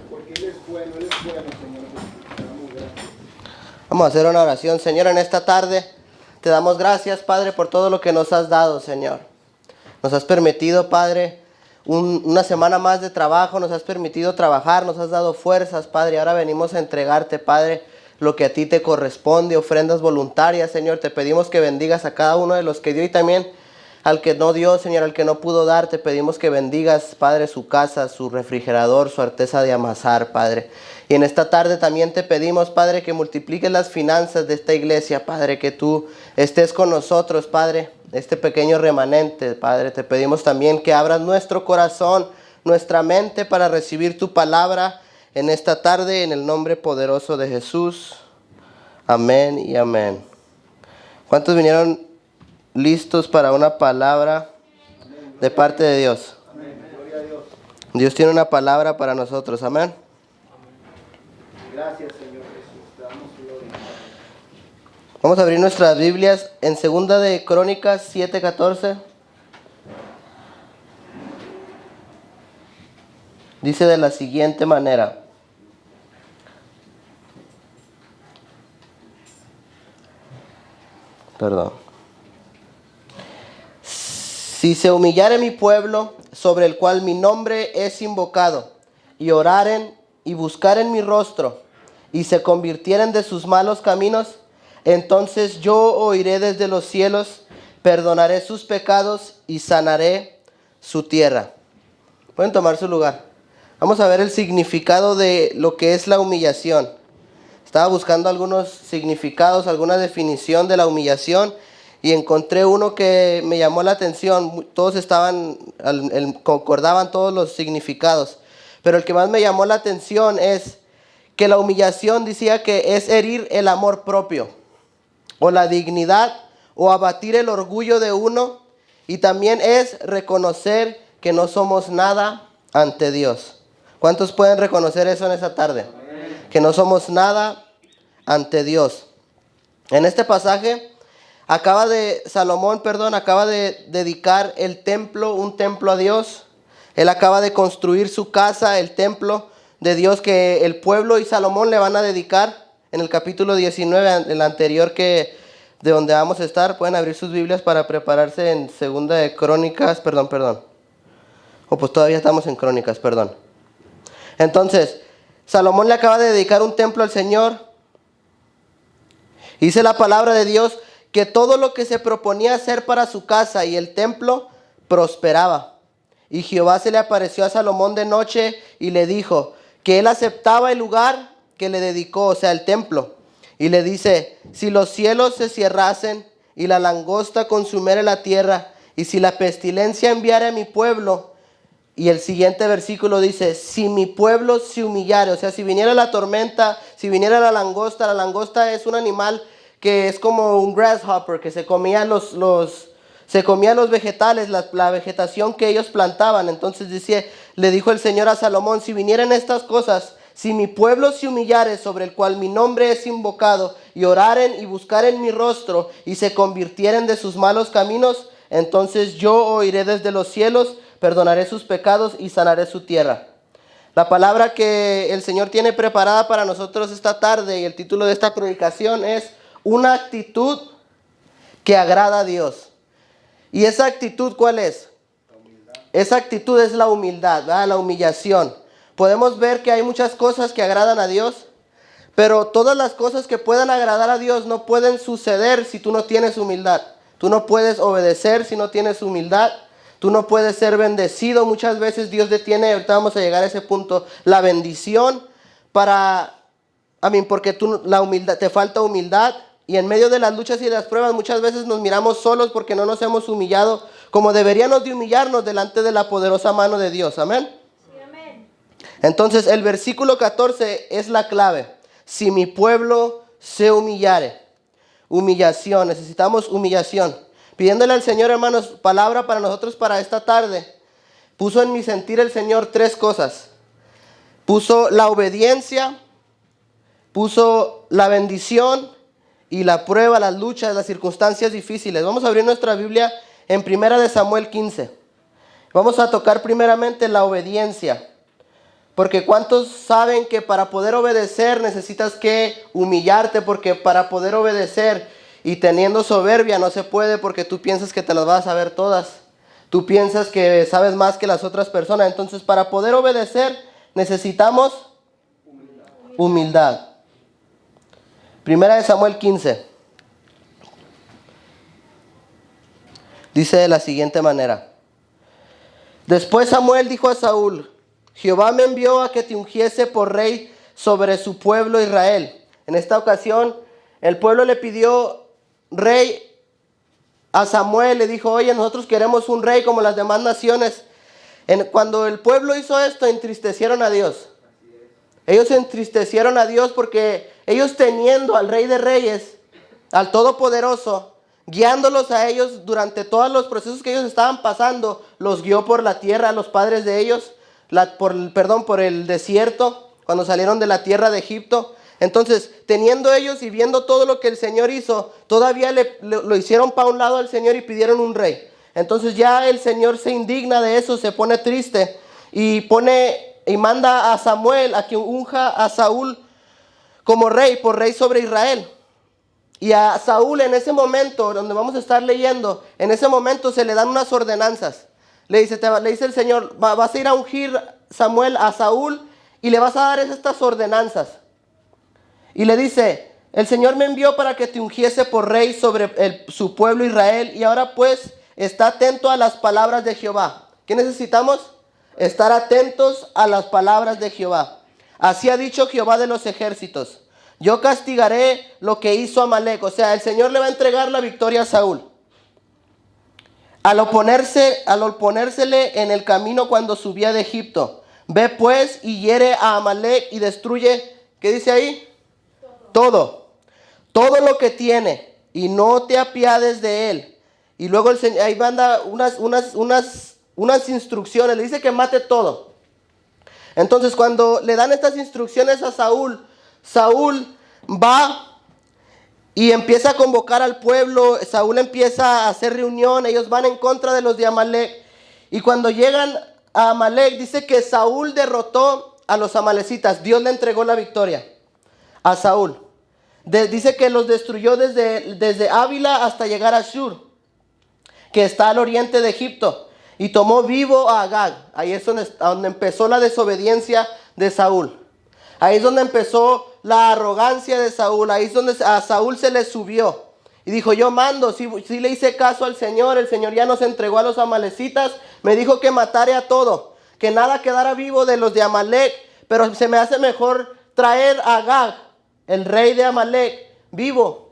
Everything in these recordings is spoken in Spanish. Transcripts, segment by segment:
porque Él es bueno, Señor. Te damos gracias. Vamos a hacer una oración. Señor, en esta tarde te damos gracias, Padre, por todo lo que nos has dado, Señor. Nos has permitido, Padre, una semana más de trabajo, nos has permitido trabajar, nos has dado fuerzas, Padre. Ahora venimos a entregarte, Padre, lo que a ti te corresponde, ofrendas voluntarias, Señor. Te pedimos que bendigas a cada uno de los que dio y también al que no dio, Señor, al que no pudo dar. Te pedimos que bendigas, Padre, su casa, su refrigerador, su artesa de amasar, Padre. Y en esta tarde también te pedimos, Padre, que multipliques las finanzas de esta iglesia, Padre, que tú estés con nosotros, Padre, este pequeño remanente, Padre. Te pedimos también que abras nuestro corazón, nuestra mente para recibir tu palabra en esta tarde, en el nombre poderoso de Jesús. Amén y amén. ¿Cuántos vinieron listos para una palabra de parte de Dios? Amén. Gloria a Dios. Dios tiene una palabra para nosotros. Amén. Gracias, Señor Jesús. Te damos gloria. Vamos a abrir nuestras Biblias en 2 de Crónicas 7:14. Dice de la siguiente manera. Perdón. Si se humillare mi pueblo, sobre el cual mi nombre es invocado, y oraren y buscaren mi rostro, y se convirtieren de sus malos caminos, entonces yo oiré desde los cielos, perdonaré sus pecados y sanaré su tierra. Pueden tomar su lugar. Vamos a ver el significado de lo que es la humillación. Estaba buscando algunos significados, alguna definición de la humillación y encontré uno que me llamó la atención. Todos concordaban todos los significados, pero el que más me llamó la atención es que la humillación decía que es herir el amor propio o la dignidad o abatir el orgullo de uno, y también es reconocer que no somos nada ante Dios. ¿Cuántos pueden reconocer eso en esta tarde? Que no somos nada ante Dios. En este pasaje Salomón acaba de dedicar el templo, un templo a Dios. Él acaba de construir su casa, el templo de Dios que el pueblo y Salomón le van a dedicar. En el capítulo 19, el anterior de donde vamos a estar, pueden abrir sus Biblias para prepararse en 2 de Crónicas, perdón. Pues todavía estamos en Crónicas, perdón. Entonces, Salomón le acaba de dedicar un templo al Señor. Dice la palabra de Dios que todo lo que se proponía hacer para su casa y el templo prosperaba. Y Jehová se le apareció a Salomón de noche y le dijo que él aceptaba el lugar que le dedicó, o sea, el templo. Y le dice, si los cielos se cerrasen y la langosta consumiere la tierra, y si la pestilencia enviara a mi pueblo. Y el siguiente versículo dice, si mi pueblo se humillare, o sea, si viniera la tormenta, si viniera la langosta es un animal que es como un grasshopper, que se comía los vegetales, la vegetación que ellos plantaban. Entonces le dijo el Señor a Salomón, si vinieran estas cosas, si mi pueblo se humillare, sobre el cual mi nombre es invocado, y oraren y buscaren mi rostro, y se convirtieren de sus malos caminos, entonces yo oiré desde los cielos, perdonaré sus pecados y sanaré su tierra. La palabra que el Señor tiene preparada para nosotros esta tarde y el título de esta predicación es una actitud que agrada a Dios. ¿Y esa actitud cuál es? Esa actitud es la humildad, ¿verdad? La humillación. Podemos ver que hay muchas cosas que agradan a Dios, pero todas las cosas que puedan agradar a Dios no pueden suceder si tú no tienes humildad. Tú no puedes obedecer si no tienes humildad. Tú no puedes ser bendecido. Muchas veces Dios detiene, ahorita vamos a llegar a ese punto, la bendición porque te falta humildad. Y en medio de las luchas y de las pruebas muchas veces nos miramos solos porque no nos hemos humillado como deberíamos de humillarnos delante de la poderosa mano de Dios. Amén. Sí, amén. Entonces el versículo 14 es la clave. Si mi pueblo se humillare. Humillación, necesitamos humillación. Pidiéndole al Señor, hermanos, palabra para nosotros para esta tarde. Puso en mi sentir el Señor 3 cosas. Puso la obediencia, puso la bendición y la prueba, las luchas, las circunstancias difíciles. Vamos a abrir nuestra Biblia en 1 de Samuel 15. Vamos a tocar primeramente la obediencia. Porque ¿cuántos saben que para poder obedecer necesitas que humillarte? Porque para poder obedecer y teniendo soberbia no se puede, porque tú piensas que te las vas a saber todas. Tú piensas que sabes más que las otras personas. Entonces, para poder obedecer necesitamos humildad. Primera de Samuel 15. Dice de la siguiente manera. Después Samuel dijo a Saúl: Jehová me envió a que te ungiese por rey sobre su pueblo Israel. En esta ocasión, el pueblo le pidió rey a Samuel. Le dijo: oye, nosotros queremos un rey como las demás naciones. Cuando el pueblo hizo esto, entristecieron a Dios. Ellos entristecieron a Dios porque ellos, teniendo al Rey de Reyes, al Todopoderoso, guiándolos a ellos durante todos los procesos que ellos estaban pasando, los guió por la tierra a los padres de ellos, por el desierto, cuando salieron de la tierra de Egipto. Entonces, teniendo ellos y viendo todo lo que el Señor hizo, todavía lo hicieron para un lado al Señor y pidieron un rey. Entonces ya el Señor se indigna de eso, se pone triste y manda a Samuel a que unja a Saúl como rey, por rey sobre Israel. Y a Saúl en ese momento, donde vamos a estar leyendo, en ese momento se le dan unas ordenanzas. Le dice el Señor: vas a ir a ungir, Samuel, a Saúl, y le vas a dar estas ordenanzas. Y le dice: el Señor me envió para que te ungiese por rey sobre su pueblo Israel. Y ahora pues, está atento a las palabras de Jehová. ¿Qué necesitamos? Estar atentos a las palabras de Jehová. Así ha dicho Jehová de los ejércitos: yo castigaré lo que hizo Amalec. O sea, el Señor le va a entregar la victoria a Saúl al oponérsele en el camino cuando subía de Egipto. Ve pues y hiere a Amalec y destruye, ¿qué dice ahí? Todo lo que tiene, y no te apiades de él. Y luego el Señor ahí manda unas instrucciones, le dice que mate todo. Entonces, cuando le dan estas instrucciones a Saúl, Saúl va y empieza a convocar al pueblo. Saúl empieza a hacer reunión, ellos van en contra de los de Amalec. Y cuando llegan a Amalec, dice que Saúl derrotó a los amalecitas. Dios le entregó la victoria a Saúl. Dice que los destruyó desde Ávila hasta llegar a Shur, que está al oriente de Egipto. Y tomó vivo a Agag. Ahí es donde empezó la desobediencia de Saúl. Ahí es donde empezó la arrogancia de Saúl. Ahí es donde a Saúl se le subió. Y dijo: yo mando, si le hice caso al Señor. El Señor ya nos entregó a los amalecitas. Me dijo que matare a todo, que nada quedara vivo de los de Amalec. Pero se me hace mejor traer a Agag, el rey de Amalec, vivo.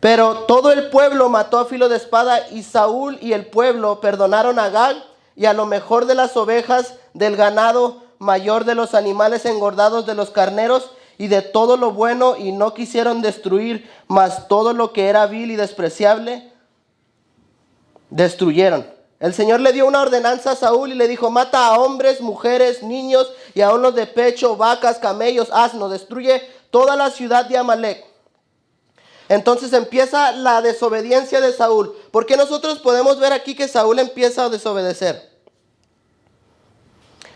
Pero todo el pueblo mató a filo de espada, y Saúl y el pueblo perdonaron a Agag y a lo mejor de las ovejas, del ganado mayor, de los animales engordados, de los carneros y de todo lo bueno, y no quisieron destruir, mas todo lo que era vil y despreciable destruyeron. El Señor le dio una ordenanza a Saúl y le dijo: mata a hombres, mujeres, niños y aun los de pecho, vacas, camellos, asnos, destruye toda la ciudad de Amalec. Entonces empieza la desobediencia de Saúl. ¿Por qué nosotros podemos ver aquí que Saúl empieza a desobedecer?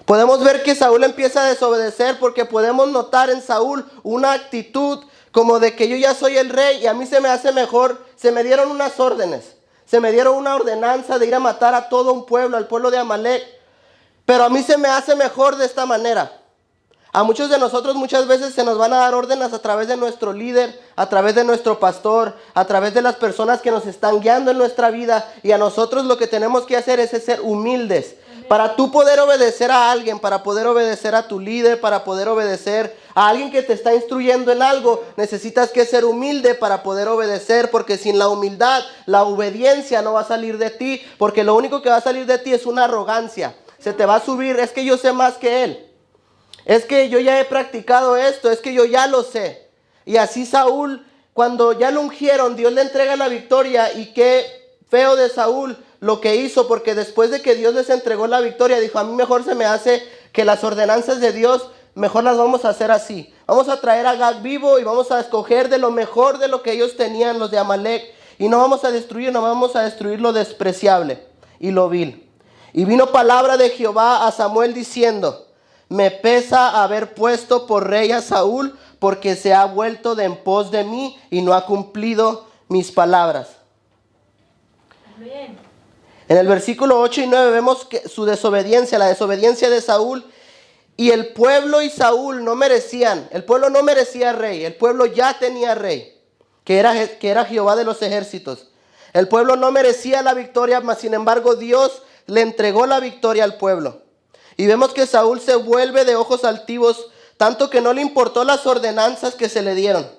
Podemos ver que Saúl empieza a desobedecer porque podemos notar en Saúl una actitud como de que yo ya soy el rey y a mí se me hace mejor. Se me dieron unas órdenes, se me dieron una ordenanza de ir a matar a todo un pueblo, al pueblo de Amalec, pero a mí se me hace mejor de esta manera. A muchos de nosotros muchas veces se nos van a dar órdenes a través de nuestro líder, a través de nuestro pastor, a través de las personas que nos están guiando en nuestra vida, y a nosotros lo que tenemos que hacer es ser humildes. Para tú poder obedecer a alguien, para poder obedecer a tu líder, para poder obedecer a alguien que te está instruyendo en algo, necesitas que ser humilde para poder obedecer, porque sin la humildad, la obediencia no va a salir de ti, porque lo único que va a salir de ti es una arrogancia. Se te va a subir: es que yo sé más que él. Es que yo ya he practicado esto, es que yo ya lo sé. Y así Saúl, cuando ya lo ungieron, Dios le entrega la victoria. Y qué feo de Saúl lo que hizo, porque después de que Dios les entregó la victoria, dijo: a mí mejor se me hace que las ordenanzas de Dios, mejor las vamos a hacer así. Vamos a traer a Agag vivo y vamos a escoger de lo mejor de lo que ellos tenían, los de Amalec. Y no vamos a destruir lo despreciable y lo vil. Y vino palabra de Jehová a Samuel diciendo: me pesa haber puesto por rey a Saúl, porque se ha vuelto de en pos de mí y no ha cumplido mis palabras. Amén. En el versículo 8 y 9 vemos que su desobediencia, la desobediencia de Saúl, y el pueblo y Saúl no merecían, el pueblo no merecía rey, el pueblo ya tenía rey, que era Jehová de los ejércitos. El pueblo no merecía la victoria, mas sin embargo Dios le entregó la victoria al pueblo. Y vemos que Saúl se vuelve de ojos altivos, tanto que no le importó las ordenanzas que se le dieron.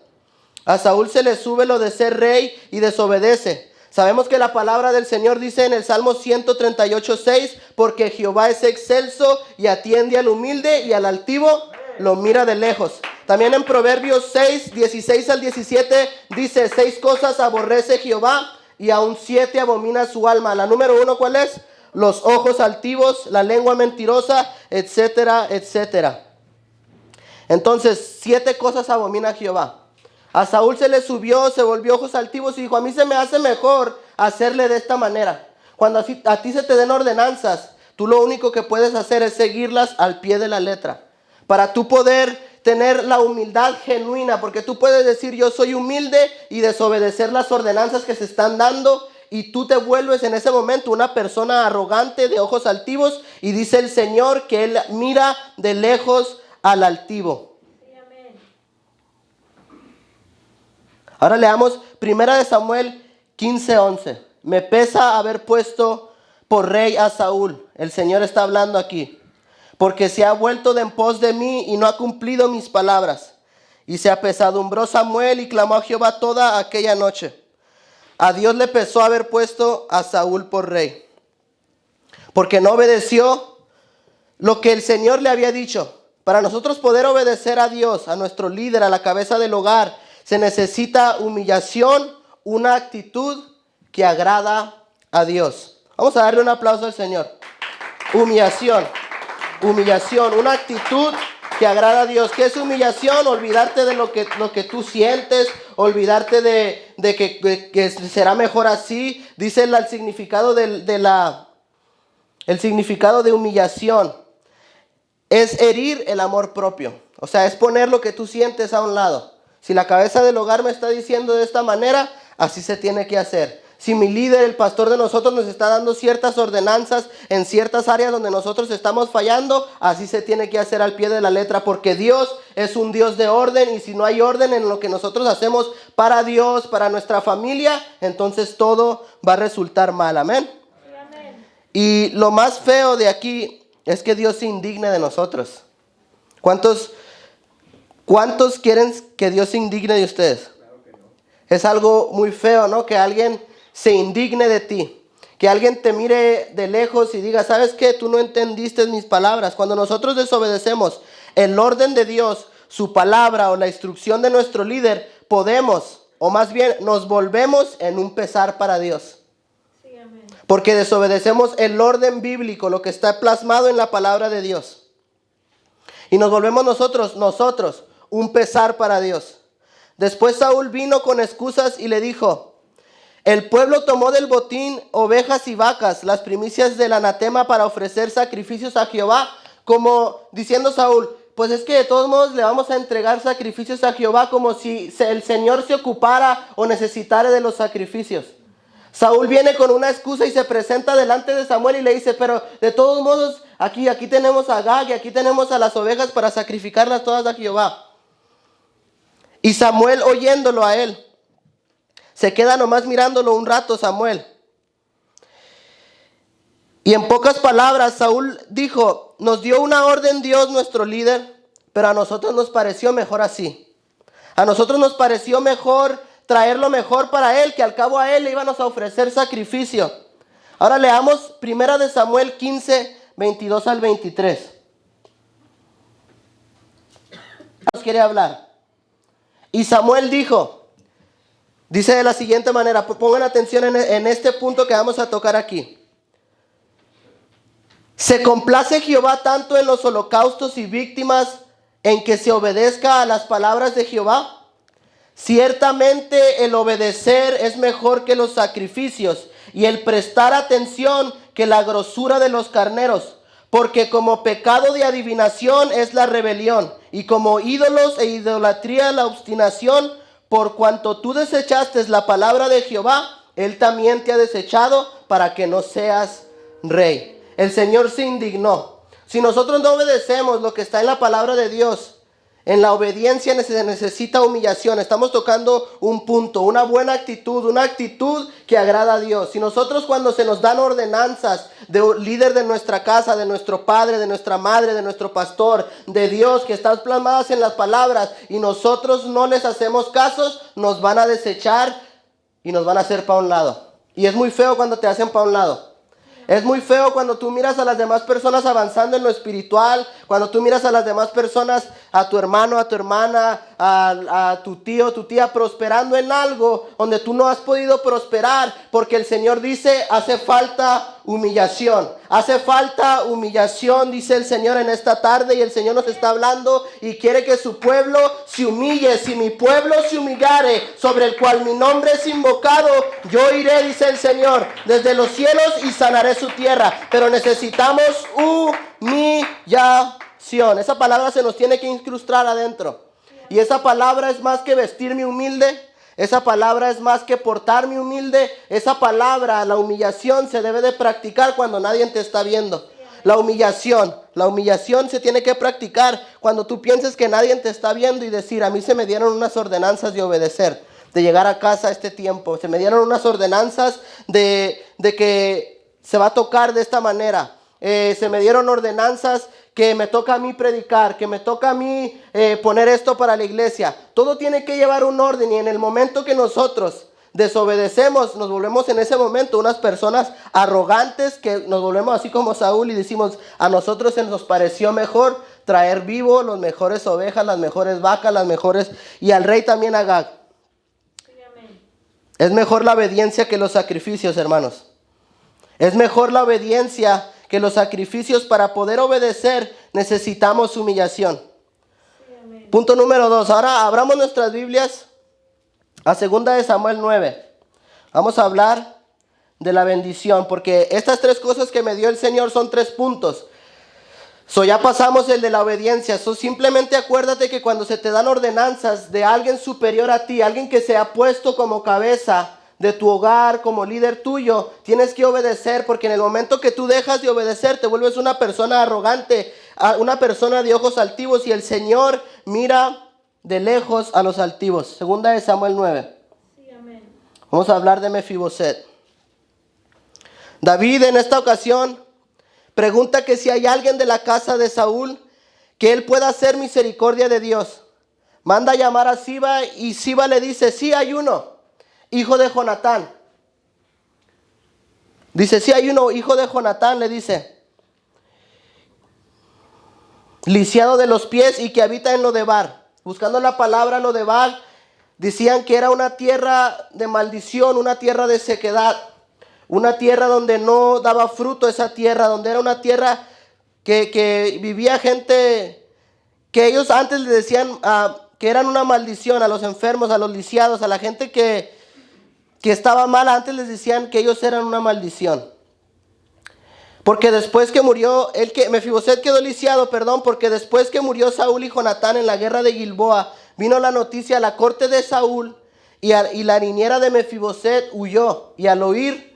A Saúl se le sube lo de ser rey y desobedece. Sabemos que la palabra del Señor dice en el Salmo 138:6, porque Jehová es excelso y atiende al humilde, y al altivo lo mira de lejos. También en Proverbios 6:16 al 17 dice: 6 cosas aborrece Jehová y aún 7 abomina su alma. La número 1, ¿cuál es? Los ojos altivos, la lengua mentirosa, etcétera, etcétera. Entonces, 7 cosas abomina Jehová. A Saúl se le subió, se volvió ojos altivos y dijo: a mí se me hace mejor hacerle de esta manera. Cuando a ti se te den ordenanzas, tú lo único que puedes hacer es seguirlas al pie de la letra. Para tú poder tener la humildad genuina, porque tú puedes decir: yo soy humilde, y desobedecer las ordenanzas que se están dando, y tú te vuelves en ese momento una persona arrogante, de ojos altivos, y dice el Señor que Él mira de lejos al altivo. Sí, amén. Ahora leamos 1 Samuel 15:11. Me pesa haber puesto por rey a Saúl. El Señor está hablando aquí. Porque se ha vuelto de en pos de mí y no ha cumplido mis palabras. Y se apesadumbró Samuel y clamó a Jehová toda aquella noche. A Dios le pesó haber puesto a Saúl por rey, porque no obedeció lo que el Señor le había dicho. Para nosotros poder obedecer a Dios, a nuestro líder, a la cabeza del hogar, se necesita humillación, una actitud que agrada a Dios. Vamos a darle un aplauso al Señor. Humillación, una actitud que agrada a Dios. ¿Qué es humillación? Olvidarte de lo que tú sientes, olvidarte de que será mejor así. Dice el significado el significado de humillación es herir el amor propio. O sea, es poner lo que tú sientes a un lado. Si la cabeza del hogar me está diciendo de esta manera, así se tiene que hacer. Si mi líder, el pastor de nosotros, nos está dando ciertas ordenanzas en ciertas áreas donde nosotros estamos fallando, así se tiene que hacer al pie de la letra, porque Dios es un Dios de orden, y si no hay orden en lo que nosotros hacemos para Dios, para nuestra familia, entonces todo va a resultar mal. Amén. Sí, amén. Y lo más feo de aquí es que Dios se indigne de nosotros. ¿Cuántos quieren que Dios se indigne de ustedes? Es algo muy feo, ¿no? Que alguien se indigne de ti, que alguien te mire de lejos y diga: ¿sabes qué? Tú no entendiste mis palabras. Cuando nosotros desobedecemos el orden de Dios, su palabra o la instrucción de nuestro líder, podemos, o más bien nos volvemos en un pesar para Dios. Sí, amén. Porque desobedecemos el orden bíblico, lo que está plasmado en la palabra de Dios. Y nos volvemos nosotros, un pesar para Dios. Después Saúl vino con excusas y le dijo: el pueblo tomó del botín ovejas y vacas, las primicias del anatema, para ofrecer sacrificios a Jehová. Como diciendo Saúl: pues es que de todos modos le vamos a entregar sacrificios a Jehová, como si el Señor se ocupara o necesitara de los sacrificios. Saúl viene con una excusa y se presenta delante de Samuel y le dice: pero de todos modos aquí tenemos a Agag y aquí tenemos a las ovejas para sacrificarlas todas a Jehová. Y Samuel, oyéndolo a él, se queda nomás mirándolo un rato Samuel. Y en pocas palabras Saúl dijo: nos dio una orden Dios, nuestro líder, pero a nosotros nos pareció mejor así. A nosotros nos pareció mejor traer lo mejor para él, que al cabo a él le íbamos a ofrecer sacrificio. Ahora leamos 1 Samuel 15, 22 al 23. Nos quiere hablar. Y Samuel dice de la siguiente manera, pongan atención en este punto que vamos a tocar aquí. ¿Se complace Jehová tanto en los holocaustos y víctimas, en que se obedezca a las palabras de Jehová? Ciertamente el obedecer es mejor que los sacrificios, y el prestar atención que la grosura de los carneros. Porque como pecado de adivinación es la rebelión, y como ídolos e idolatría la obstinación, por cuanto tú desechaste la palabra de Jehová, Él también te ha desechado para que no seas rey. El Señor se indignó. Si nosotros no obedecemos lo que está en la palabra de Dios, en la obediencia se necesita humillación. Estamos tocando un punto, una buena actitud, una actitud que agrada a Dios. Si nosotros cuando se nos dan ordenanzas de un líder de nuestra casa, de nuestro padre, de nuestra madre, de nuestro pastor, de Dios, que están plasmadas en las palabras, y nosotros no les hacemos casos, nos van a desechar y nos van a hacer para un lado. Y es muy feo cuando te hacen para un lado. Es muy feo cuando tú miras a las demás personas avanzando en lo espiritual, cuando tú miras a las demás personas, a tu hermano, a tu hermana, a tu tío, tu tía, prosperando en algo donde tú no has podido prosperar, porque el Señor dice, hace falta humillación. Hace falta humillación, dice el Señor en esta tarde, y el Señor nos está hablando y quiere que su pueblo se humille. Si mi pueblo se humillare, sobre el cual mi nombre es invocado, yo iré, dice el Señor, desde los cielos y sanaré su tierra. Pero necesitamos humillación. Esa palabra se nos tiene que incrustar adentro. Y esa palabra es más que vestirme humilde. Esa palabra es más que portarme humilde. Esa palabra, la humillación, se debe de practicar cuando nadie te está viendo. La humillación se tiene que practicar cuando tú pienses que nadie te está viendo y decir, a mí se me dieron unas ordenanzas de obedecer, de llegar a casa a este tiempo. Se me dieron unas ordenanzas de que se va a tocar de esta manera. Se me dieron ordenanzas que me toca a mí predicar, que me toca a mí poner esto para la iglesia. Todo tiene que llevar un orden, y en el momento que nosotros desobedecemos, nos volvemos en ese momento unas personas arrogantes, que nos volvemos así como Saúl y decimos, a nosotros se nos pareció mejor traer vivo las mejores ovejas, las mejores vacas, las mejores, y al rey también Agag. Es mejor la obediencia que los sacrificios, hermanos. Es mejor la obediencia que los sacrificios. Para poder obedecer necesitamos humillación. Punto número 2. Ahora abramos nuestras Biblias a 2 de Samuel 9. Vamos a hablar de la bendición, porque estas 3 cosas que me dio el Señor son 3 puntos. Ya pasamos el de la obediencia. Simplemente acuérdate que cuando se te dan ordenanzas de alguien superior a ti, alguien que se ha puesto como cabeza de tu hogar, como líder tuyo, tienes que obedecer, porque en el momento que tú dejas de obedecer, te vuelves una persona arrogante, una persona de ojos altivos, y el Señor mira de lejos a los altivos. 2 de Samuel 9. Sí, amén. Vamos a hablar de Mefiboset. David en esta ocasión pregunta que si hay alguien de la casa de Saúl que él pueda hacer misericordia de Dios. Manda a llamar a Siba, y Siba le dice, sí hay uno, hijo de Jonatán. Dice, sí hay uno, hijo de Jonatán, le dice, lisiado de los pies y que habita en Lodebar. Buscando la palabra Lodebar, decían que era una tierra de maldición, una tierra de sequedad, una tierra donde no daba fruto, esa tierra, donde era una tierra que vivía gente que ellos antes le decían que eran una maldición a los enfermos, a los lisiados, a la gente que estaba mala. Antes les decían que ellos eran una maldición. Porque después que murió, Mefiboset quedó lisiado, porque después que murió Saúl y Jonatán en la guerra de Gilboa, vino la noticia a la corte de Saúl, y la niñera de Mefiboset huyó, y al oír,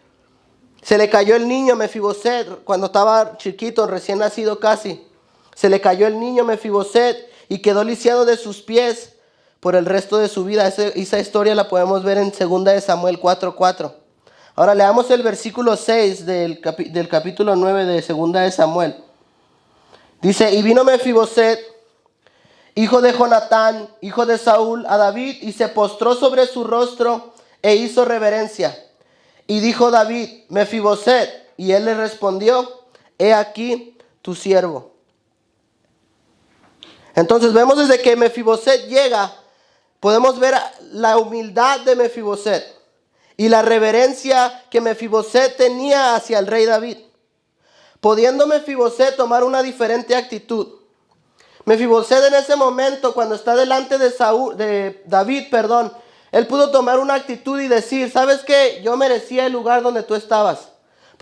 se le cayó el niño Mefiboset, cuando estaba chiquito, recién nacido casi. Se le cayó el niño Mefiboset y quedó lisiado de sus pies por el resto de su vida. Esa historia la podemos ver en 2 de Samuel 4:4. Ahora leamos el versículo 6 del capítulo 9 de 2 de Samuel. Dice, y vino Mefiboset, hijo de Jonatán, hijo de Saúl, a David, y se postró sobre su rostro e hizo reverencia. Y dijo David, Mefiboset, y él le respondió, he aquí tu siervo. Entonces vemos desde que Mefiboset llega, podemos ver la humildad de Mefiboset y la reverencia que Mefiboset tenía hacia el rey David, pudiendo Mefiboset tomar una diferente actitud. Mefiboset en ese momento, cuando está delante de David, él pudo tomar una actitud y decir, ¿sabes qué? Yo merecía el lugar donde tú estabas,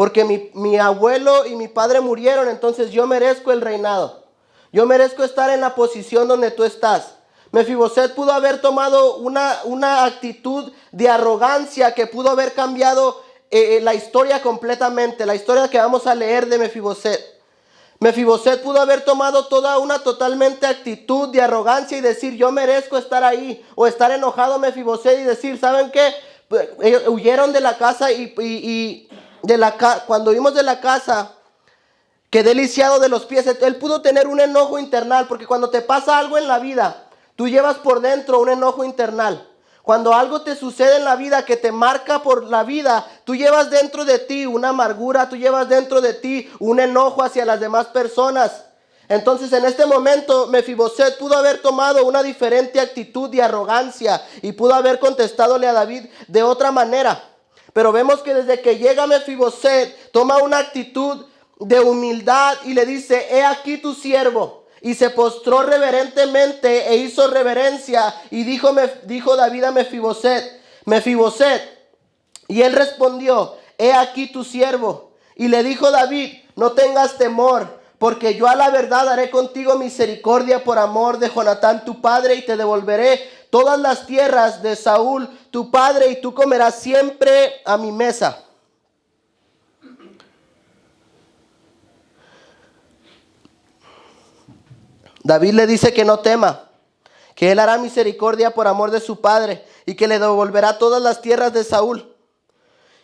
porque mi abuelo y mi padre murieron, entonces yo merezco el reinado. Yo merezco estar en la posición donde tú estás. Mefiboset pudo haber tomado una actitud de arrogancia que pudo haber cambiado la historia completamente, la historia que vamos a leer de Mefiboset. Mefiboset pudo haber tomado toda una totalmente actitud de arrogancia y decir, yo merezco estar ahí, o estar enojado Mefiboset y decir, ¿saben qué? Ellos huyeron de la casa cuando vimos de la casa, quedé lisiado de los pies. Él pudo tener un enojo internal, porque cuando te pasa algo en la vida, tú llevas por dentro un enojo internal. Cuando algo te sucede en la vida que te marca por la vida, tú llevas dentro de ti una amargura, tú llevas dentro de ti un enojo hacia las demás personas. Entonces en este momento Mefiboset pudo haber tomado una diferente actitud de arrogancia y pudo haber contestadole a David de otra manera. Pero vemos que desde que llega Mefiboset toma una actitud de humildad y le dice, he aquí tu siervo. Y se postró reverentemente e hizo reverencia y dijo David a Mefiboset, Mefiboset. Y él respondió, he aquí tu siervo. Y le dijo David, no tengas temor, porque yo a la verdad haré contigo misericordia por amor de Jonatán tu padre, y te devolveré todas las tierras de Saúl tu padre, y tú comerás siempre a mi mesa. David le dice que no tema, que él hará misericordia por amor de su padre y que le devolverá todas las tierras de Saúl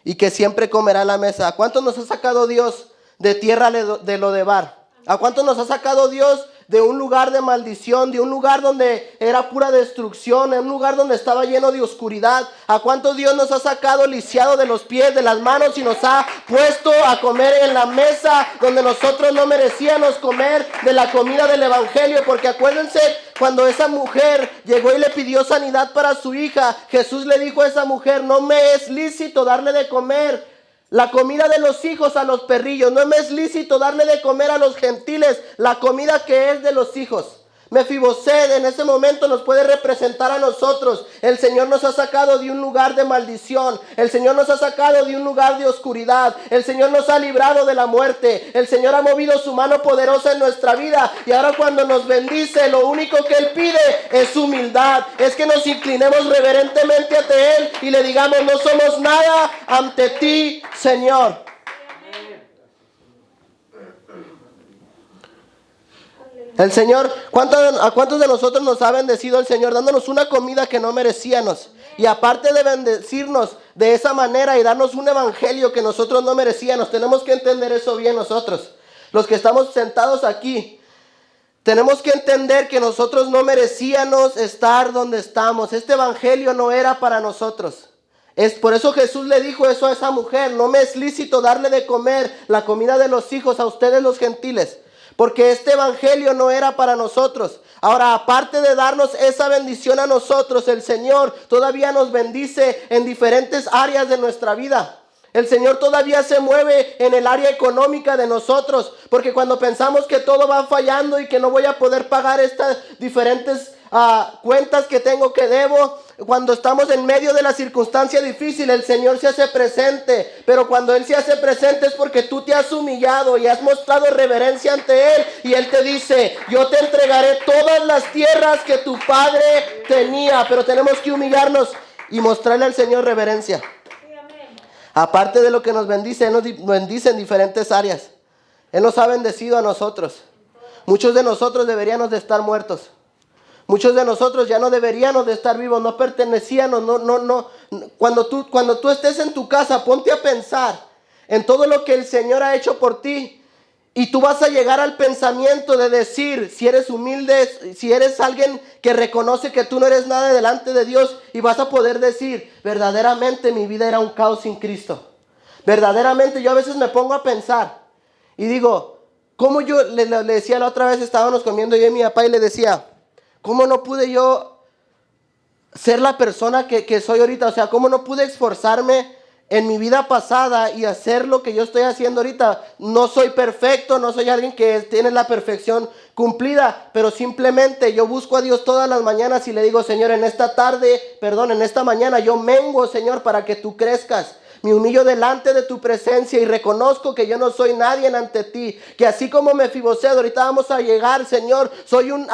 y que siempre comerá la mesa. ¿A cuántos nos ha sacado Dios de tierra de Lodebar? ¿A cuántos nos ha sacado Dios de un lugar de maldición, de un lugar donde era pura destrucción, en un lugar donde estaba lleno de oscuridad? ¿A cuántos Dios nos ha sacado lisiado de los pies, de las manos, y nos ha puesto a comer en la mesa donde nosotros no merecíamos comer de la comida del evangelio? Porque acuérdense, cuando esa mujer llegó y le pidió sanidad para su hija, Jesús le dijo a esa mujer, no me es lícito darle de comer la comida de los hijos a los perrillos. No me es lícito darle de comer a los gentiles la comida que es de los hijos. Mefiboset en ese momento nos puede representar a nosotros. El Señor nos ha sacado de un lugar de maldición. El Señor nos ha sacado de un lugar de oscuridad. El Señor nos ha librado de la muerte. El Señor ha movido su mano poderosa en nuestra vida. Y ahora cuando nos bendice, lo único que Él pide es humildad. Es que nos inclinemos reverentemente ante Él y le digamos, no somos nada ante ti, Señor. El Señor, ¿a cuántos de nosotros nos ha bendecido el Señor dándonos una comida que no merecíamos? Y aparte de bendecirnos de esa manera y darnos un evangelio que nosotros no merecíamos, tenemos que entender eso bien nosotros. Los que estamos sentados aquí, tenemos que entender que nosotros no merecíamos estar donde estamos. Este evangelio no era para nosotros. Es por eso Jesús le dijo eso a esa mujer, no me es lícito darle de comer la comida de los hijos a ustedes los gentiles. Porque este evangelio no era para nosotros. Ahora, aparte de darnos esa bendición a nosotros, el Señor todavía nos bendice en diferentes áreas de nuestra vida. El Señor todavía se mueve en el área económica de nosotros. Porque cuando pensamos que todo va fallando y que no voy a poder pagar estas diferentes cuentas que tengo que debo, cuando estamos en medio de la circunstancia difícil, el Señor se hace presente. Pero cuando Él se hace presente es porque tú te has humillado y has mostrado reverencia ante Él. Y Él te dice, yo te entregaré todas las tierras que tu padre tenía. Pero tenemos que humillarnos y mostrarle al Señor reverencia. Aparte de lo que nos bendice, Él nos bendice en diferentes áreas. Él nos ha bendecido a nosotros. Muchos de nosotros deberíamos de estar muertos. Muchos de nosotros ya no deberíamos de estar vivos, no pertenecíamos, no. Cuando tú estés en tu casa, ponte a pensar en todo lo que el Señor ha hecho por ti. Y tú vas a llegar al pensamiento de decir, si eres humilde, si eres alguien que reconoce que tú no eres nada delante de Dios, y vas a poder decir, verdaderamente mi vida era un caos sin Cristo. Verdaderamente yo a veces me pongo a pensar y digo, ¿cómo yo le decía la otra vez, estábamos comiendo yo y mi papá y le decía, ¿cómo no pude yo ser la persona que soy ahorita? O sea, ¿cómo no pude esforzarme en mi vida pasada y hacer lo que yo estoy haciendo ahorita? No soy perfecto, no soy alguien que tiene la perfección cumplida, pero simplemente yo busco a Dios todas las mañanas y le digo, Señor, en esta mañana yo menguo, Señor, para que tú crezcas. me humillo delante de tu presencia y reconozco que yo no soy nadie ante ti. Que así como Mefiboset, ahorita vamos a llegar, Señor, soy un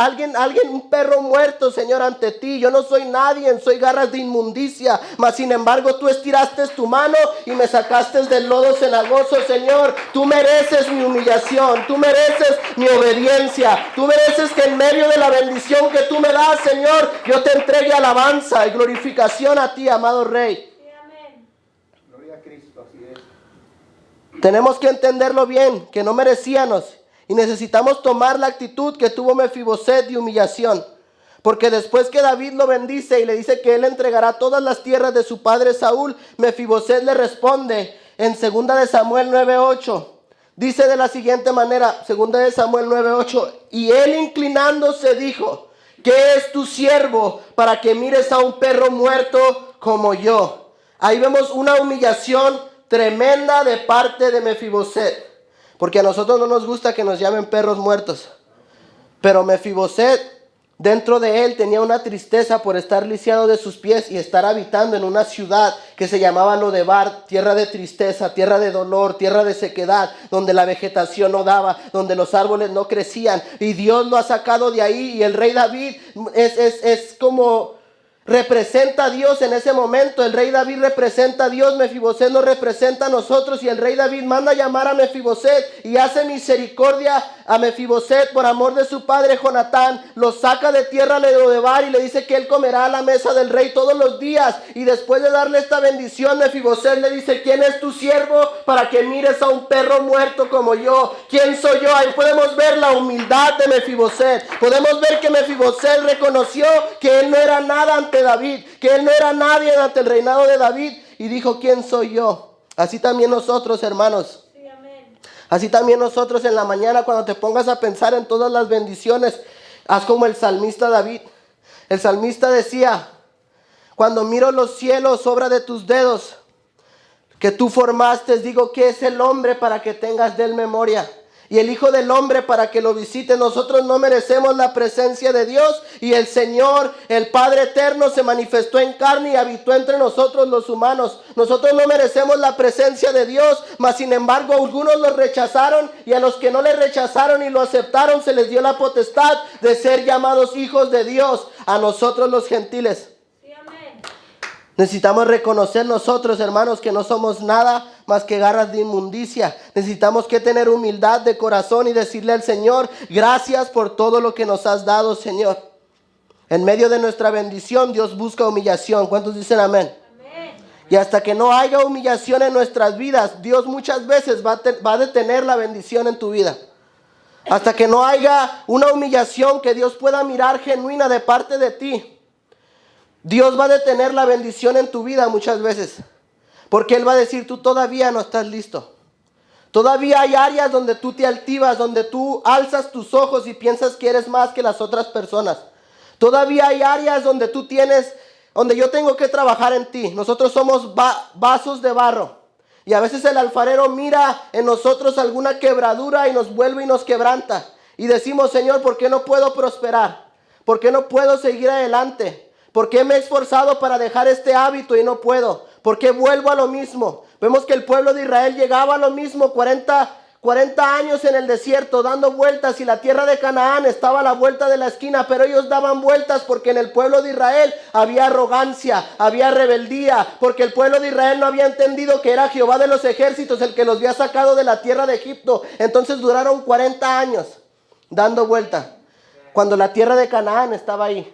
perro muerto, Señor, ante ti. Yo no soy nadie, soy garras de inmundicia. Mas sin embargo tú estiraste tu mano y me sacaste del lodo cenagoso, Señor. Tú mereces mi humillación, tú mereces mi obediencia. Tú mereces que en medio de la bendición que tú me das, Señor, yo te entregue alabanza y glorificación a ti, amado Rey. Sí, amén. Gloria a Cristo, así es. Tenemos que entenderlo bien, que no merecíamos, y necesitamos tomar la actitud que tuvo Mefiboset de humillación. Porque después que David lo bendice y le dice que él entregará todas las tierras de su padre Saúl, Mefiboset le responde en 2 de Samuel 9:8. Dice de la siguiente manera, 2 de Samuel 9:8, y él inclinándose dijo, ¿qué es tu siervo para que mires a un perro muerto como yo? Ahí vemos una humillación tremenda de parte de Mefiboset. Porque a nosotros no nos gusta que nos llamen perros muertos. Pero Mefiboset, dentro de él tenía una tristeza por estar lisiado de sus pies y estar habitando en una ciudad que se llamaba Lodebar, tierra de tristeza, tierra de dolor, tierra de sequedad, donde la vegetación no daba, donde los árboles no crecían. Y Dios lo ha sacado de ahí, y el rey David es como representa a Dios en ese momento. El rey David representa a Dios, Mefiboset nos representa a nosotros, y el rey David manda a llamar a Mefiboset y hace misericordia a Mefiboset por amor de su padre Jonatán. Lo saca de tierra de Lodebar y le dice que él comerá a la mesa del rey todos los días. Y después de darle esta bendición, Mefiboset le dice, ¿quién es tu siervo para que mires a un perro muerto como yo? ¿Quién soy yo? Ahí podemos ver la humildad de Mefiboset. Podemos ver que Mefiboset reconoció que él no era nada ante David, que él no era nadie ante el reinado de David, y dijo, ¿quién soy yo? Así también nosotros, hermanos. Sí, amén. Así también nosotros en la mañana, cuando te pongas a pensar en todas las bendiciones, haz como el salmista David. El salmista decía, cuando miro los cielos, obra de tus dedos, que tú formaste, digo, ¿qué es el hombre para que tengas de él memoria? Y el Hijo del Hombre para que lo visite. Nosotros no merecemos la presencia de Dios, y el Señor, el Padre eterno, se manifestó en carne y habitó entre nosotros los humanos. Nosotros no merecemos la presencia de Dios, mas sin embargo algunos lo rechazaron, y a los que no le rechazaron y lo aceptaron se les dio la potestad de ser llamados hijos de Dios, a nosotros los gentiles. Sí, amén. Necesitamos reconocer nosotros, hermanos, que no somos nada más que garras de inmundicia. Necesitamos que tener humildad de corazón y decirle al Señor, gracias por todo lo que nos has dado, Señor. En medio de nuestra bendición, Dios busca humillación. ¿Cuántos dicen amén? Amén. Y hasta que no haya humillación en nuestras vidas, Dios muchas veces va a detener la bendición en tu vida. Hasta que no haya una humillación que Dios pueda mirar genuina de parte de ti, Dios va a detener la bendición en tu vida muchas veces. Porque Él va a decir, tú todavía no estás listo. Todavía hay áreas donde tú te altivas, donde tú alzas tus ojos y piensas que eres más que las otras personas. Todavía hay áreas donde donde yo tengo que trabajar en ti. Nosotros somos vasos de barro. Y a veces el alfarero mira en nosotros alguna quebradura y nos vuelve y nos quebranta. Y decimos, Señor, ¿por qué no puedo prosperar? ¿Por qué no puedo seguir adelante? ¿Por qué me he esforzado para dejar este hábito y no puedo? ¿Por qué vuelvo a lo mismo? Vemos que el pueblo de Israel llegaba a lo mismo, 40 años en el desierto dando vueltas, y la tierra de Canaán estaba a la vuelta de la esquina, pero ellos daban vueltas porque en el pueblo de Israel había arrogancia, había rebeldía, porque el pueblo de Israel no había entendido que era Jehová de los ejércitos el que los había sacado de la tierra de Egipto. Entonces duraron 40 años dando vuelta cuando la tierra de Canaán estaba ahí.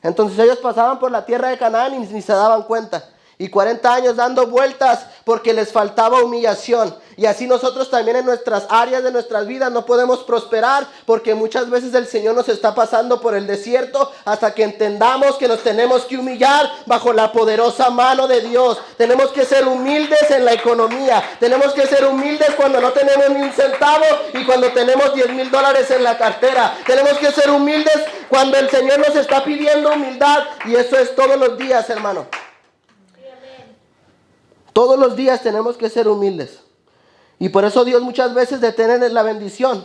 Entonces ellos pasaban por la tierra de Canaán y ni se daban cuenta. Y 40 años dando vueltas porque les faltaba humillación. Y así nosotros también en nuestras áreas de nuestras vidas no podemos prosperar, porque muchas veces el Señor nos está pasando por el desierto hasta que entendamos que nos tenemos que humillar bajo la poderosa mano de Dios. Tenemos que ser humildes en la economía. Tenemos que ser humildes cuando no tenemos ni un centavo y cuando tenemos $10,000 en la cartera. Tenemos que ser humildes cuando el Señor nos está pidiendo humildad, y eso es todos los días, hermano. Todos los días tenemos que ser humildes. Y por eso Dios muchas veces detiene la bendición.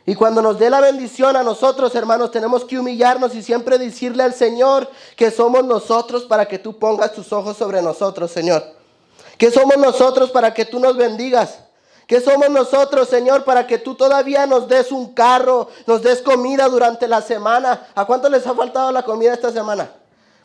Y cuando nos dé la bendición a nosotros, hermanos, tenemos que humillarnos y siempre decirle al Señor que somos nosotros para que tú pongas tus ojos sobre nosotros, Señor. ¿Qué somos nosotros para que tú nos bendigas? ¿Qué somos nosotros, Señor, para que tú todavía nos des un carro, nos des comida durante la semana? ¿A cuántos les ha faltado la comida esta semana?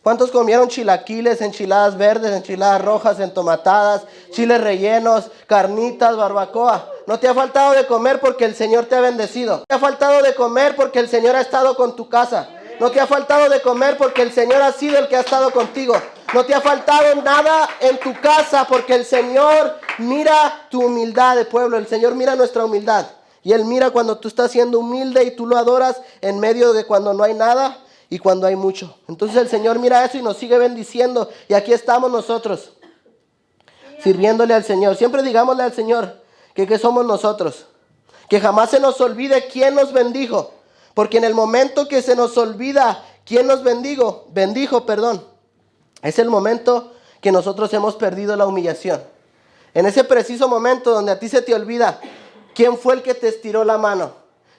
¿Cuántos comieron chilaquiles, enchiladas verdes, enchiladas rojas, entomatadas, chiles rellenos, carnitas, barbacoa? No te ha faltado de comer porque el Señor te ha bendecido. No te ha faltado de comer porque el Señor ha estado con tu casa. No te ha faltado de comer porque el Señor ha sido el que ha estado contigo. No te ha faltado nada en tu casa porque el Señor mira tu humildad de pueblo. El Señor mira nuestra humildad. Y Él mira cuando tú estás siendo humilde y tú lo adoras en medio de cuando no hay nada y cuando hay mucho. Entonces el Señor mira eso y nos sigue bendiciendo. Y aquí estamos nosotros, sirviéndole al Señor. Siempre digámosle al Señor que somos nosotros. Que jamás se nos olvide quién nos bendijo. Porque en el momento que se nos olvida quién nos bendijo, es el momento que nosotros hemos perdido la humillación. En ese preciso momento donde a ti se te olvida quién fue el que te estiró la mano,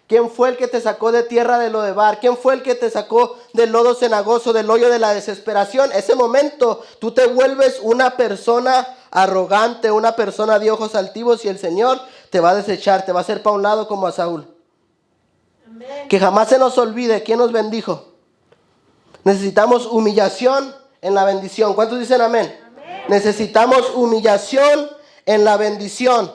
quién fue el que te sacó de tierra de Lodebar, quién fue el que te sacó del lodo cenagoso, del hoyo de la desesperación. Ese momento tú te vuelves una persona arrogante, una persona de ojos altivos y el Señor te va a desechar, te va a hacer para un lado como a Saúl. Amén. Que jamás se nos olvide quién nos bendijo. Necesitamos humillación en la bendición. ¿Cuántos dicen amén? Amén. Necesitamos humillación en la bendición.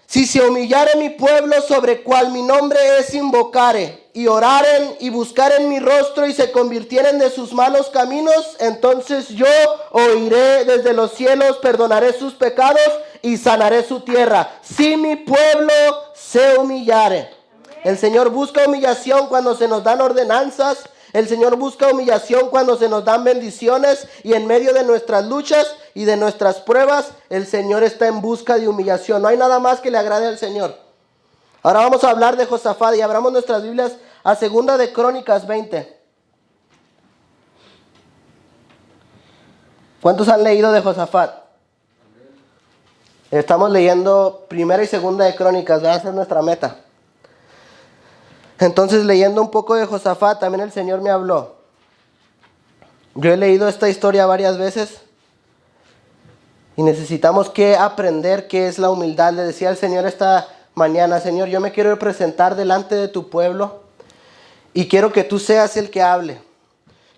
Si se humillare mi pueblo sobre cual mi nombre es invocare, y oraren y buscaren mi rostro y se convirtieren de sus malos caminos, entonces yo oiré desde los cielos, perdonaré sus pecados y sanaré su tierra. Si mi pueblo se humillare. El Señor busca humillación cuando se nos dan ordenanzas. El Señor busca humillación cuando se nos dan bendiciones. Y en medio de nuestras luchas y de nuestras pruebas, el Señor está en busca de humillación. No hay nada más que le agrade al Señor. Ahora vamos a hablar de Josafat y abramos nuestras Biblias a 2 de Crónicas 20. ¿Cuántos han leído de Josafat? Estamos leyendo 1 y 2 de Crónicas. Esa es nuestra meta. Entonces, leyendo un poco de Josafat, también el Señor me habló. Yo he leído esta historia varias veces y necesitamos que aprender qué es la humildad. Le decía al Señor esta mañana: Señor, yo me quiero presentar delante de tu pueblo y quiero que tú seas el que hable.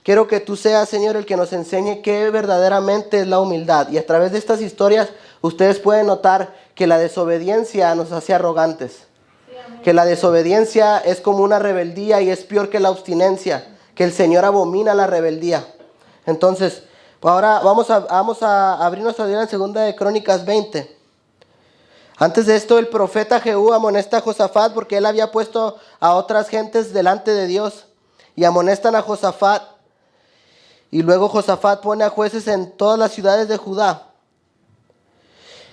Quiero que tú seas, Señor, el que nos enseñe qué verdaderamente es la humildad. Y a través de estas historias, ustedes pueden notar que la desobediencia nos hace arrogantes. Que la desobediencia es como una rebeldía y es peor que la abstinencia, que el Señor abomina la rebeldía. Entonces, ahora vamos a abrir nuestra Biblia en 2 de Crónicas 20. Antes de esto, el profeta Jehú amonesta a Josafat porque él había puesto a otras gentes delante de Dios y amonestan a Josafat. Y luego Josafat pone a jueces en todas las ciudades de Judá.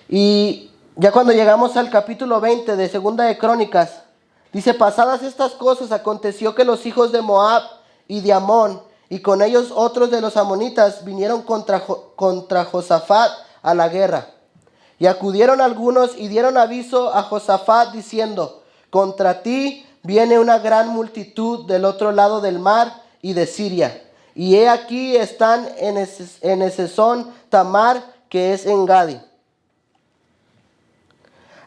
Y ya cuando llegamos al capítulo 20 de 2 de Crónicas, dice: pasadas estas cosas, aconteció que los hijos de Moab y de Amón, y con ellos otros de los amonitas, vinieron contra Josafat a la guerra. Y acudieron algunos y dieron aviso a Josafat diciendo: contra ti viene una gran multitud del otro lado del mar y de Siria. Y he aquí están en Esezón Tamar, que es en Gadi.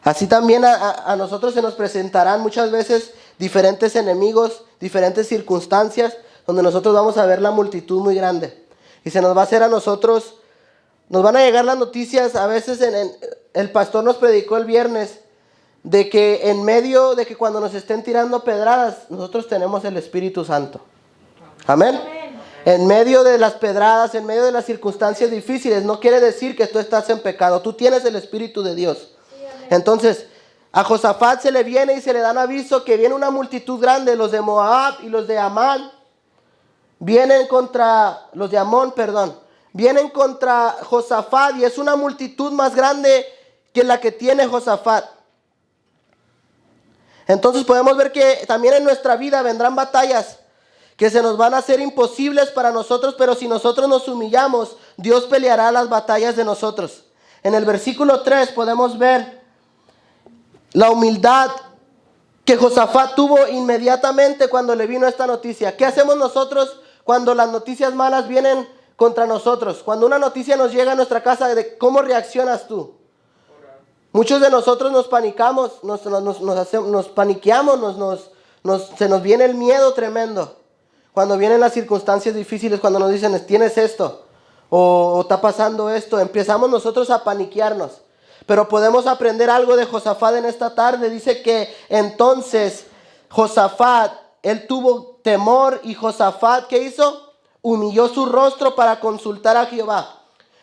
Así también a nosotros se nos presentarán muchas veces diferentes enemigos, diferentes circunstancias, donde nosotros vamos a ver la multitud muy grande. Y se nos va a hacer a nosotros, nos van a llegar las noticias. A veces el pastor nos predicó el viernes de que en medio de que cuando nos estén tirando pedradas, nosotros tenemos el Espíritu Santo. Amén. Amén. En medio de las pedradas, en medio de las circunstancias difíciles, no quiere decir que tú estás en pecado. Tú tienes el Espíritu de Dios. Entonces, a Josafat se le viene y se le dan aviso que viene una multitud grande. Los de Moab y los de Amón vienen contra vienen contra Josafat, y es una multitud más grande que la que tiene Josafat. Entonces podemos ver que también en nuestra vida vendrán batallas que se nos van a hacer imposibles para nosotros, pero si nosotros nos humillamos, Dios peleará las batallas de nosotros. En el versículo 3 podemos ver la humildad que Josafat tuvo inmediatamente cuando le vino esta noticia. ¿Qué hacemos nosotros cuando las noticias malas vienen contra nosotros? Cuando una noticia nos llega a nuestra casa, ¿cómo reaccionas tú? Muchos de nosotros nos panicamos, nos paniqueamos, se nos viene el miedo tremendo. Cuando vienen las circunstancias difíciles, cuando nos dicen, tienes esto, o está pasando esto, empezamos nosotros a paniquearnos. Pero podemos aprender algo de Josafat en esta tarde. Dice que entonces Josafat, él tuvo temor, y Josafat, ¿qué hizo? Humilló su rostro para consultar a Jehová.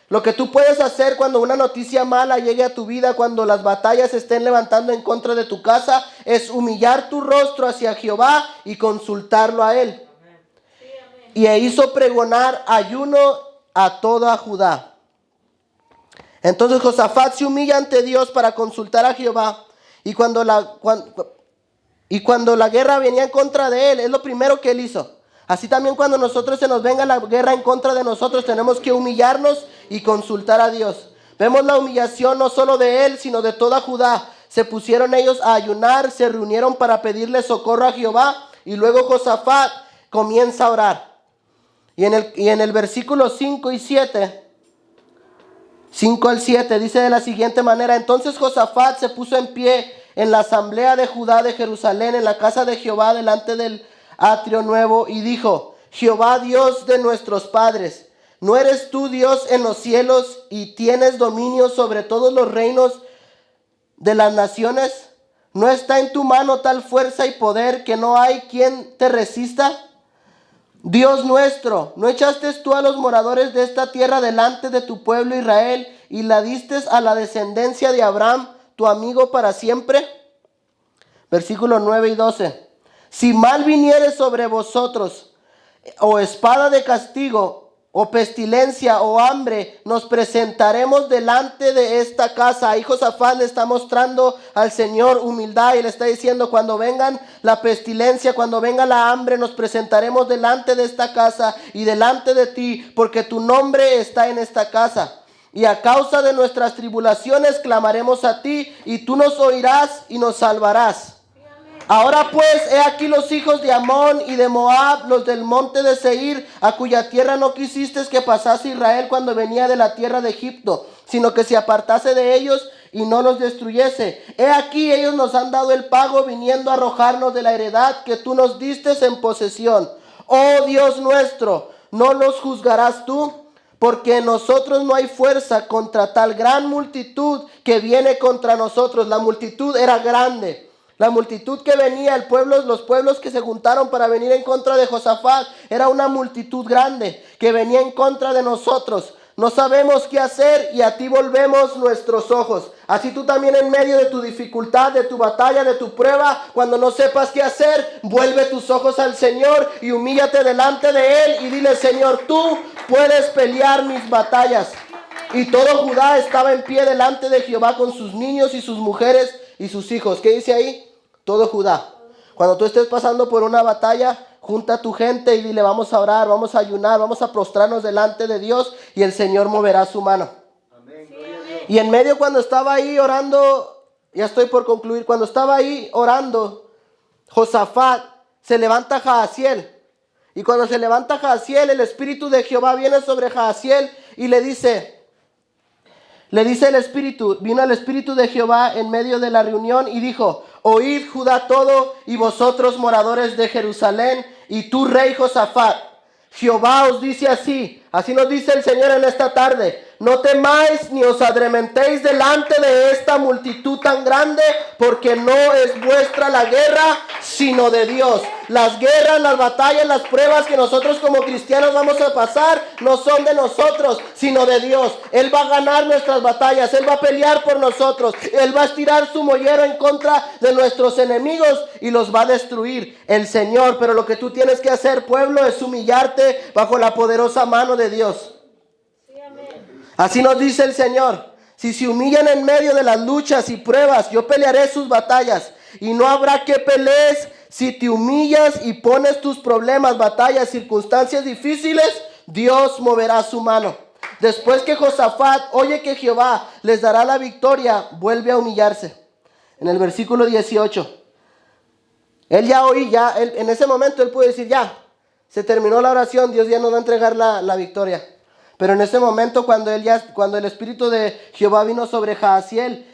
Lo que tú puedes hacer cuando una noticia mala llegue a tu vida, cuando las batallas se estén levantando en contra de tu casa, es humillar tu rostro hacia Jehová y consultarlo a él. Y hizo pregonar ayuno a toda Judá. Entonces Josafat se humilla ante Dios para consultar a Jehová. Y cuando la guerra venía en contra de él, es lo primero que él hizo. Así también cuando nosotros se nos venga la guerra en contra de nosotros, tenemos que humillarnos y consultar a Dios. Vemos la humillación no solo de él, sino de toda Judá. Se pusieron ellos a ayunar, se reunieron para pedirle socorro a Jehová, y luego Josafat comienza a orar. Y en el versículo 5 y 7, 5 al 7, dice de la siguiente manera: entonces Josafat se puso en pie en la asamblea de Judá de Jerusalén, en la casa de Jehová, delante del atrio nuevo, y dijo: Jehová, Dios de nuestros padres, ¿no eres tú Dios en los cielos y tienes dominio sobre todos los reinos de las naciones? ¿No está en tu mano tal fuerza y poder que no hay quien te resista? Dios nuestro, ¿no echaste tú a los moradores de esta tierra delante de tu pueblo Israel y la diste a la descendencia de Abraham, tu amigo, para siempre? Versículos 9 y 12. Si mal viniere sobre vosotros, o espada de castigo, o pestilencia, o hambre, nos presentaremos delante de esta casa. Ahí Josafat le está mostrando al Señor humildad y le está diciendo: cuando vengan la pestilencia, cuando venga la hambre, nos presentaremos delante de esta casa y delante de ti, porque tu nombre está en esta casa. Y a causa de nuestras tribulaciones clamaremos a ti, y tú nos oirás y nos salvarás. Ahora pues, he aquí los hijos de Amón y de Moab, los del monte de Seir, a cuya tierra no quisiste que pasase Israel cuando venía de la tierra de Egipto, sino que se apartase de ellos y no los destruyese. He aquí ellos nos han dado el pago, viniendo a arrojarnos de la heredad que tú nos diste en posesión. Oh Dios nuestro, ¿no los juzgarás tú? Porque en nosotros no hay fuerza contra tal gran multitud que viene contra nosotros. La multitud era grande. La multitud que venía, los pueblos que se juntaron para venir en contra de Josafat, era una multitud grande que venía en contra de nosotros. No sabemos qué hacer y a ti volvemos nuestros ojos. Así tú también, en medio de tu dificultad, de tu batalla, de tu prueba, cuando no sepas qué hacer, vuelve tus ojos al Señor y humíllate delante de Él y dile: Señor, tú puedes pelear mis batallas. Y todo Judá estaba en pie delante de Jehová con sus niños y sus mujeres y sus hijos. ¿Qué dice ahí? Todo Judá. Cuando tú estés pasando por una batalla, junta a tu gente y dile: vamos a orar, vamos a ayunar, vamos a prostrarnos delante de Dios, y el Señor moverá su mano. Amén. Y en medio, cuando estaba ahí orando, ya estoy por concluir, cuando estaba ahí orando, Josafat, se levanta Jahaziel. Y cuando se levanta Jahaziel, el Espíritu de Jehová viene sobre Jahaziel y le dice el Espíritu, vino el Espíritu de Jehová en medio de la reunión y dijo: oíd Judá todo, y vosotros moradores de Jerusalén, y tú rey Josafat, Jehová os dice así nos dice el Señor en esta tarde: no temáis ni os adrementéis delante de esta multitud tan grande, porque no es vuestra la guerra, sino de Dios. Las guerras, las batallas, las pruebas que nosotros como cristianos vamos a pasar no son de nosotros, sino de Dios. Él va a ganar nuestras batallas, Él va a pelear por nosotros, Él va a estirar su mollero en contra de nuestros enemigos y los va a destruir el Señor. Pero lo que tú tienes que hacer, pueblo, es humillarte bajo la poderosa mano de Dios. Así nos dice el Señor: si se humillan en medio de las luchas y pruebas, yo pelearé sus batallas, y no habrá que pelees. Si te humillas y pones tus problemas, batallas, circunstancias difíciles, Dios moverá su mano. Después que Josafat oye que Jehová les dará la victoria, vuelve a humillarse. En el versículo 18, él en ese momento él puede decir: ya, se terminó la oración, Dios ya nos va a entregar la victoria. Pero en ese momento cuando el Espíritu de Jehová vino sobre Jahaziel,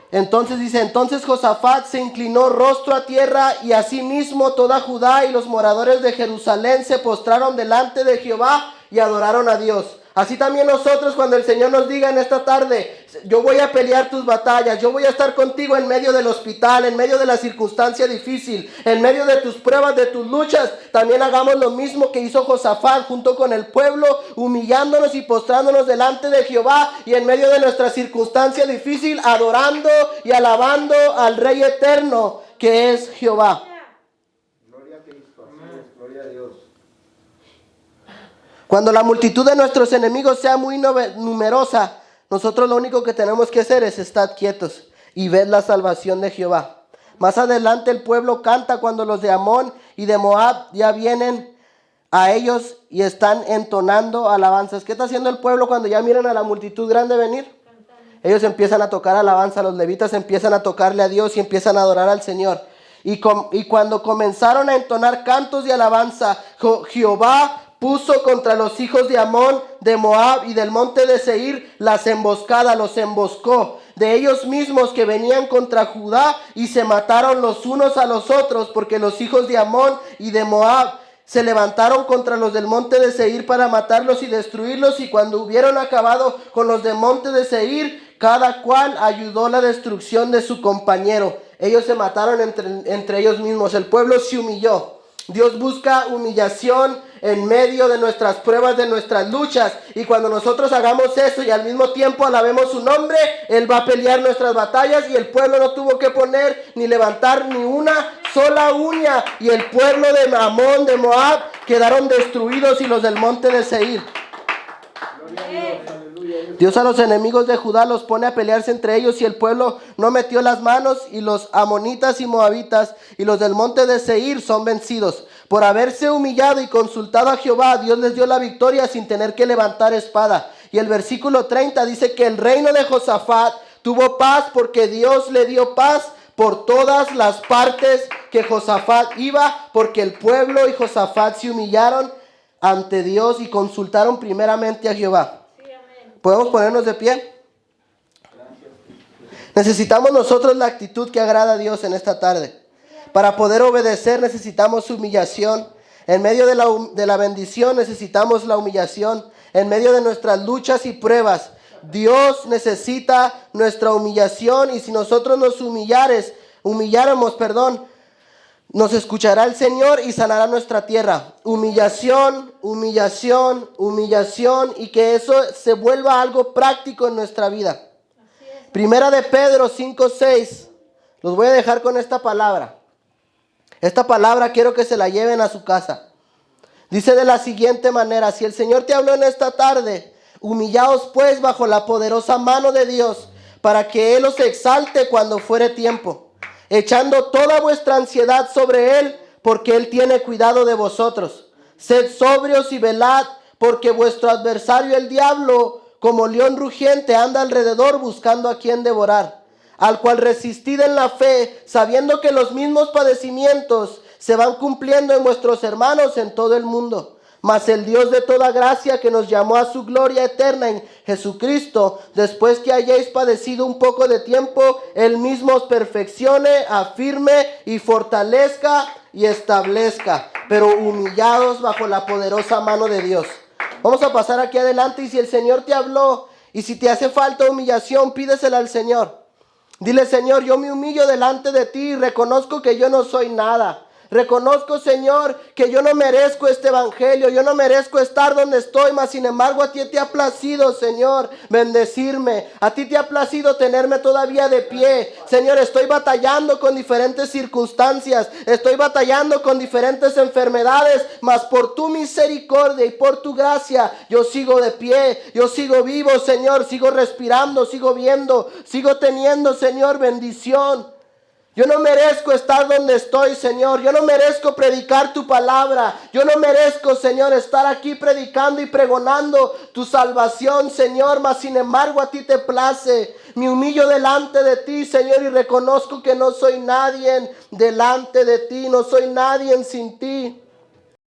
entonces dice, entonces Josafat se inclinó rostro a tierra y asimismo toda Judá y los moradores de Jerusalén se postraron delante de Jehová y adoraron a Dios. Así también nosotros, cuando el Señor nos diga en esta tarde, yo voy a pelear tus batallas, yo voy a estar contigo en medio del hospital, en medio de la circunstancia difícil, en medio de tus pruebas, de tus luchas, también hagamos lo mismo que hizo Josafat junto con el pueblo, humillándonos y postrándonos delante de Jehová y en medio de nuestra circunstancia difícil, adorando y alabando al Rey eterno que es Jehová. Gloria a Cristo, así es, gloria a Dios. Cuando la multitud de nuestros enemigos sea muy numerosa, nosotros lo único que tenemos que hacer es estar quietos y ver la salvación de Jehová. Más adelante el pueblo canta cuando los de Amón y de Moab ya vienen a ellos y están entonando alabanzas. ¿Qué está haciendo el pueblo cuando ya miran a la multitud grande venir? Ellos empiezan a tocar alabanza, los levitas empiezan a tocarle a Dios y empiezan a adorar al Señor. Y cuando comenzaron a entonar cantos de alabanza, Jehová puso contra los hijos de Amón, de Moab y del monte de Seir las emboscadas, los emboscó de ellos mismos que venían contra Judá y se mataron los unos a los otros, porque los hijos de Amón y de Moab se levantaron contra los del monte de Seir para matarlos y destruirlos, y cuando hubieron acabado con los del monte de Seir, cada cual ayudó la destrucción de su compañero. Ellos se mataron entre ellos mismos, el pueblo se humilló. Dios busca humillación en medio de nuestras pruebas, de nuestras luchas. Y cuando nosotros hagamos eso y al mismo tiempo alabemos su nombre, Él va a pelear nuestras batallas. Y el pueblo no tuvo que poner ni levantar ni una sola uña. Y el pueblo de Amón, de Moab, quedaron destruidos, y los del monte de Seir. Gloria a Dios, aleluya. Dios a los enemigos de Judá los pone a pelearse entre ellos, y el pueblo no metió las manos, y los amonitas y moabitas y los del monte de Seir son vencidos. Por haberse humillado y consultado a Jehová, Dios les dio la victoria sin tener que levantar espada. Y el versículo 30 dice que el reino de Josafat tuvo paz porque Dios le dio paz por todas las partes que Josafat iba, porque el pueblo y Josafat se humillaron ante Dios y consultaron primeramente a Jehová. Sí, amén. ¿Podemos ponernos de pie? Necesitamos nosotros la actitud que agrada a Dios en esta tarde. Para poder obedecer necesitamos humillación. En medio de la bendición necesitamos la humillación. En medio de nuestras luchas y pruebas, Dios necesita nuestra humillación. Y si nosotros nos humilláramos, nos escuchará el Señor y sanará nuestra tierra. Humillación, humillación, humillación, y que eso se vuelva algo práctico en nuestra vida. Primera de Pedro 5:6. Los voy a dejar con esta palabra. Esta palabra quiero que se la lleven a su casa. Dice de la siguiente manera: si el Señor te habló en esta tarde, humillaos pues bajo la poderosa mano de Dios, para que Él os exalte cuando fuere tiempo, echando toda vuestra ansiedad sobre Él, porque Él tiene cuidado de vosotros. Sed sobrios y velad, porque vuestro adversario el diablo, como león rugiente, anda alrededor buscando a quien devorar, al cual resistid en la fe, sabiendo que los mismos padecimientos se van cumpliendo en vuestros hermanos en todo el mundo. Mas el Dios de toda gracia, que nos llamó a su gloria eterna en Jesucristo, después que hayáis padecido un poco de tiempo, Él mismo os perfeccione, afirme y fortalezca y establezca, pero humillados bajo la poderosa mano de Dios. Vamos a pasar aquí adelante, y si el Señor te habló y si te hace falta humillación, pídesela al Señor. Dile: Señor, yo me humillo delante de ti y reconozco que yo no soy nada. Reconozco, Señor, que yo no merezco este evangelio, yo no merezco estar donde estoy, mas sin embargo a ti te ha placido, Señor, bendecirme. A ti te ha placido tenerme todavía de pie. Señor, estoy batallando con diferentes circunstancias, estoy batallando con diferentes enfermedades, mas por tu misericordia y por tu gracia yo sigo de pie, yo sigo vivo, Señor, sigo respirando, sigo viendo, sigo teniendo, Señor, bendición. Yo no merezco estar donde estoy, Señor. Yo no merezco predicar tu palabra. Yo no merezco, Señor, estar aquí predicando y pregonando tu salvación, Señor. Mas sin embargo a ti te place. Me humillo delante de ti, Señor, y reconozco que no soy nadie delante de ti. No soy nadie sin ti.